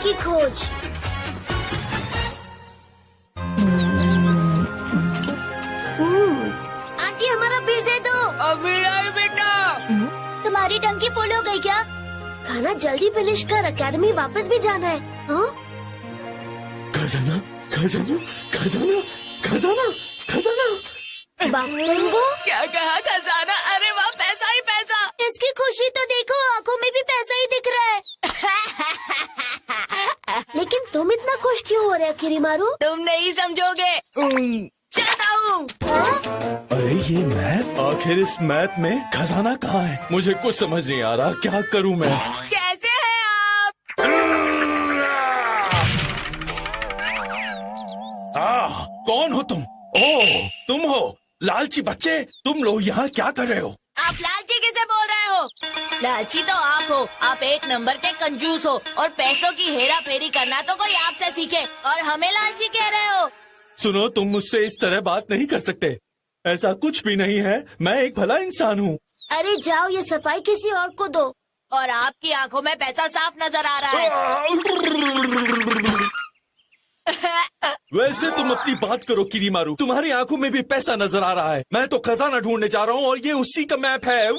की खोज। आंटी हमारा बिल दे दो। अभी नहीं बेटा। तुम्हारी टंकी फुल हो गई क्या? खाना जल्दी फिनिश कर, अकेडमी वापस भी जाना है। हाँ? खजाना खजाना खजाना खजाना खजाना। बाबू क्या कहा खजाना? अरे वाह, पैसा ही पैसा। इसकी खुशी तो देखो, आंखों में भी पैसा ही दिख रहा है। लेकिन तुम इतना खुश क्यों हो रहे हो किरीमारू? तुम नहीं समझोगे। चलता हूँ। अरे ये मैप, आखिर इस मैप में खजाना कहाँ है? मुझे कुछ समझ नहीं आ रहा, क्या करूँ मैं? कैसे हैं आप? कौन हो तुम? ओह, तुम हो लालची बच्चे। तुम लोग यहाँ क्या कर रहे हो? आप लालची किसे बोल रहे हो? लालची तो आप हो। आप एक नंबर के कंजूस हो और पैसों की हेरा फेरी करना तो कोई आपसे सीखे, और हमें लालची कह रहे हो। सुनो, तुम मुझसे इस तरह बात नहीं कर सकते। ऐसा कुछ भी नहीं है, मैं एक भला इंसान हूँ। अरे जाओ, ये सफाई किसी और को दो। और आपकी आंखों में पैसा साफ नजर आ रहा है। वैसे तुम अपनी बात करो किरीमारू, तुम्हारी आंखों में भी पैसा नजर आ रहा है। मैं तो खजाना ढूंढने जा रहा हूँ और ये उसी का मैप है।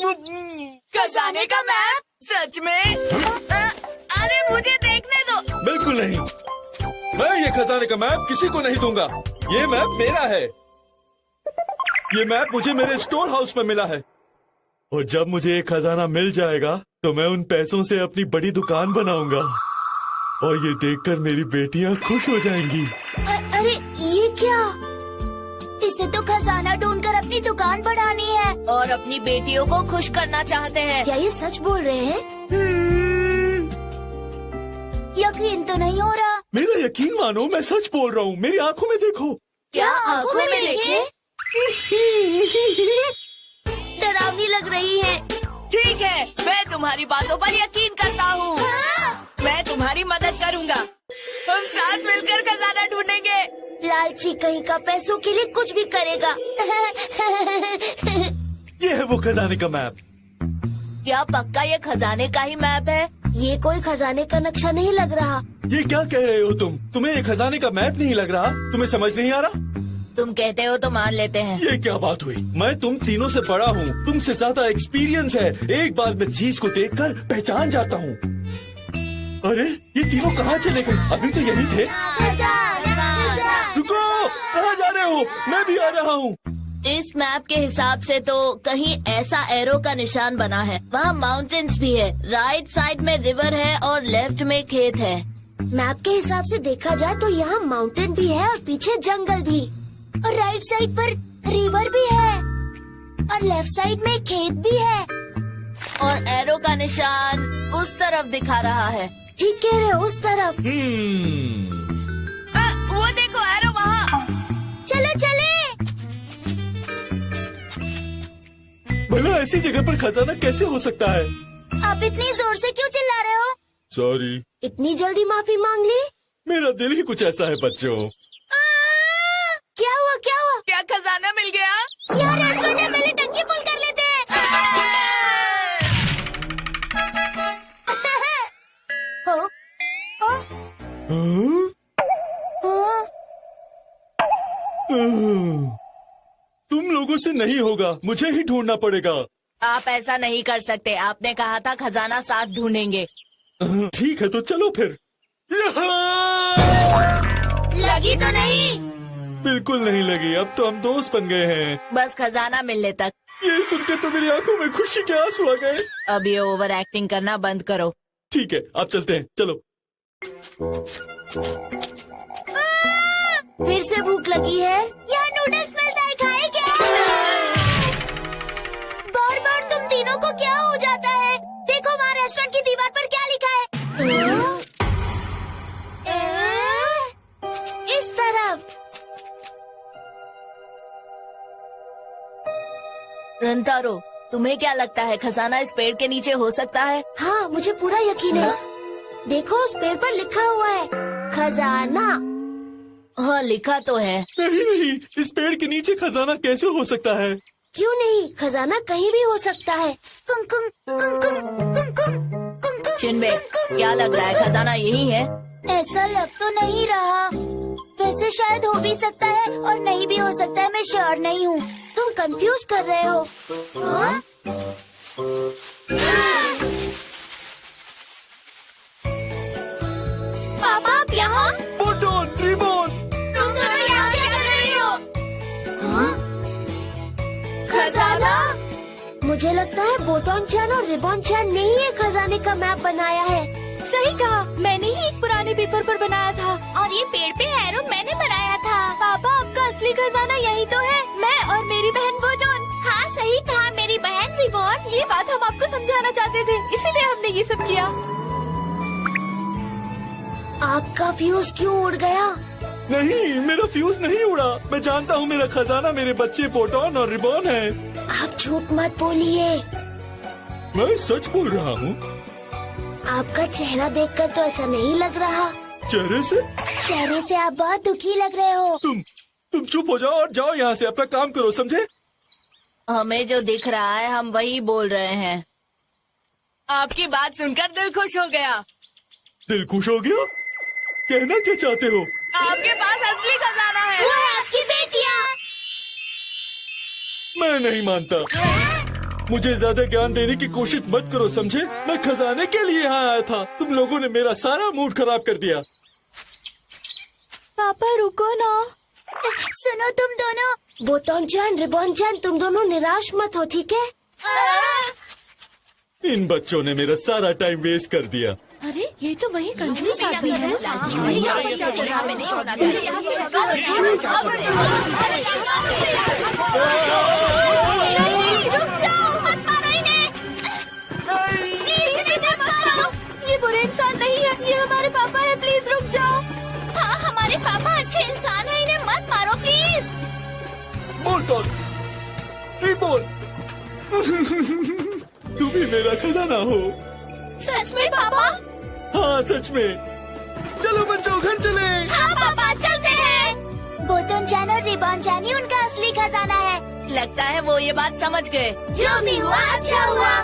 खजाने का मैप? सच में? अरे मुझे देखने दो। बिल्कुल नहीं, मैं ये खजाने का मैप किसी को नहीं दूंगा। ये मैप मेरा है। ये मैप मुझे मेरे स्टोर हाउस में मिला है, और जब मुझे ये खजाना मिल जाएगा तो मैं उन पैसों से अपनी बड़ी दुकान बनाऊंगा, और ये देखकर मेरी बेटियां खुश हो जाएंगी। अरे ये क्या? इसे तो खजाना ढूंढकर अपनी दुकान बढ़ानी है और अपनी बेटियों को खुश करना चाहते हैं। क्या ये सच बोल रहे हैं? यकीन तो नहीं हो रहा। मेरा यकीन मानो, मैं सच बोल रहा हूँ। मेरी आंखों में देखो। क्या आंखों में देखे? डरावनी लग रही है। ठीक है, मैं तुम्हारी बातों पर यकीन करता हूँ। मैं तुम्हारी मदद करूँगा। हम साथ मिलकर खजाना ढूंढेंगे। लालची कहीं का पैसों के लिए कुछ भी करेगा। ये है वो खजाने का मैप। क्या पक्का ये खजाने का ही मैप है? ये कोई खजाने का नक्शा नहीं लग रहा। ये क्या कह रहे हो तुम? तुम्हें ये खजाने का मैप नहीं लग रहा? तुम्हें समझ नहीं आ रहा? तुम कहते हो तो मान लेते हैं। ये क्या बात हुई? मैं तुम तीनों से बड़ा हूँ, तुमसे ज्यादा एक्सपीरियंस है। एक बार मैं चीज को देखकर पहचान जाता हूँ। अरे ये तीनों कहाँ चले गए? अभी तो यही थे। रुको, कहाँ जा रहे हो? मैं भी आ रहा हूँ। इस मैप के हिसाब से तो कहीं ऐसा एरो का निशान बना है। वहाँ माउंटेन्स भी है, राइट साइड में रिवर है और लेफ्ट में खेत है। मैप के हिसाब से देखा जाए तो यहाँ माउंटेन भी है और पीछे जंगल भी, और राइट साइड पर रिवर भी है और लेफ्ट साइड में खेत भी है। और एरो का निशान उस तरफ दिखा रहा है। ठीक कह रहे हो, उस तरफ। वो देखो एरो वहाँ। चलो चले। भला ऐसी जगह पर खजाना कैसे हो सकता है? आप इतनी जोर से क्यों चिल्ला रहे हो? सॉरी। इतनी जल्दी माफी मांग ली? मेरा दिल ही कुछ ऐसा है बच्चों। क्या हुआ, क्या हुआ? क्या खजाना मिल गया? यार रेस्टोरेंट है, पहले टंकी फुल कर लेते हैं। हाँ? हाँ? हाँ? तुम लोगों से नहीं होगा, मुझे ही ढूंढना पड़ेगा। आप ऐसा नहीं कर सकते। आपने कहा था खजाना साथ ढूंढेंगे। ठीक है तो चलो फिर। लगी तो नहीं? बिल्कुल नहीं लगी। अब तो हम दोस्त बन गए हैं। बस खजाना मिलने तक। ये सुनकर तो मेरी आंखों में खुशी के आंसू आ गए। अब ये ओवर एक्टिंग करना बंद करो। ठीक है, आप चलते हैं, चलो। फिर से भूख लगी है? यार नूडल्स मिलता है, खाए क्या? बार बार तुम तीनों को क्या हो जाता है? देखो वहाँ रेस्टोरेंट की दीवार पर क्या लिखा है? इस तरफ। रंतारो, तुम्हें क्या लगता है खजाना इस पेड़ के नीचे हो सकता है? हाँ, मुझे पूरा यकीन है। देखो उस पेड़ पर लिखा हुआ है खजाना। हाँ लिखा तो है। नहीं नहीं, इस पेड़ के नीचे खजाना कैसे हो सकता है? क्यों नहीं, खजाना कहीं भी हो सकता है। कुंकुम कुंकुम कुंकुम कुंकुम। चिन्बे, क्या लग रहा है खजाना यही है? ऐसा लग तो नहीं रहा। वैसे शायद हो भी सकता है और नहीं भी हो सकता है, मैं श्योर नहीं हूँ। तुम कंफ्यूज कर रहे हो। हाँ? पापा आप यहाँ? बोटोन, रिबोन, तुम दोनों यहाँ क्या कर रही हो? हाँ? खजाना? मुझे लगता है बोटोन चैन और रिबोन चैन ने ही एक खजाने का मैप बनाया है। सही कहा, मैंने ही एक पुराने पेपर पर बनाया था। और ये पेड़ पे एरो मैंने बनाया था। पापा आपका असली खजाना यही तो है, मैं और मेरी बहन बोटोन। हाँ सही कहा, मेरी बहन रिबोन। ये बात हम आपको समझाना चाहते थे, इसीलिए हमने ये सब किया। आपका फ्यूज क्यों उड़ गया? नहीं, मेरा फ्यूज नहीं उड़ा। मैं जानता हूँ मेरा खजाना मेरे बच्चे बोटोन और रिबोन है। आप झूठ मत बोलिए। मैं सच बोल रहा हूँ। आपका चेहरा देखकर तो ऐसा नहीं लग रहा। चेहरे से? चेहरे से आप बहुत दुखी लग रहे हो। तुम चुप हो जाओ और जाओ यहाँ से, अपना काम करो, समझे? हमें जो दिख रहा है हम वही बोल रहे हैं। आपकी बात सुनकर दिल खुश हो गया। दिल खुश हो गया? कहना क्या चाहते हो? आपके पास असली खजाना है। वो है आपकी बेटियाँ। मैं नहीं मानता। मुझे ज्यादा ज्ञान देने की कोशिश मत करो, समझे? मैं खजाने के लिए यहाँ आया था। तुम लोगों ने मेरा सारा मूड खराब कर दिया। पापा रुको ना। सुनो तुम दोनों, बोटोन चैन, रिबोन चैन, तुम दोनों निराश मत हो, ठीक है? इन बच्चों ने मेरा सारा टाइम वेस्ट कर दिया। अरे ये तो वही कंजूस आदमी है। रुक जाओ, मत मारो इन्हें। ये बुरे इंसान नहीं है, ये हमारे पापा है। प्लीज रुक जाओ। हाँ हमारे पापा अच्छे इंसान हैं, इन्हें मत मारो प्लीज। बोटोन, रिबोन, तू भी मेरा खजाना हो। सच में पापा? हाँ सच में। चलो बच्चों घर चले। हाँ पापा चलते हैं। बोटोन चैन और रिबोन चैन ही उनका असली खजाना है। लगता है वो ये बात समझ गए। जो भी हुआ अच्छा हुआ।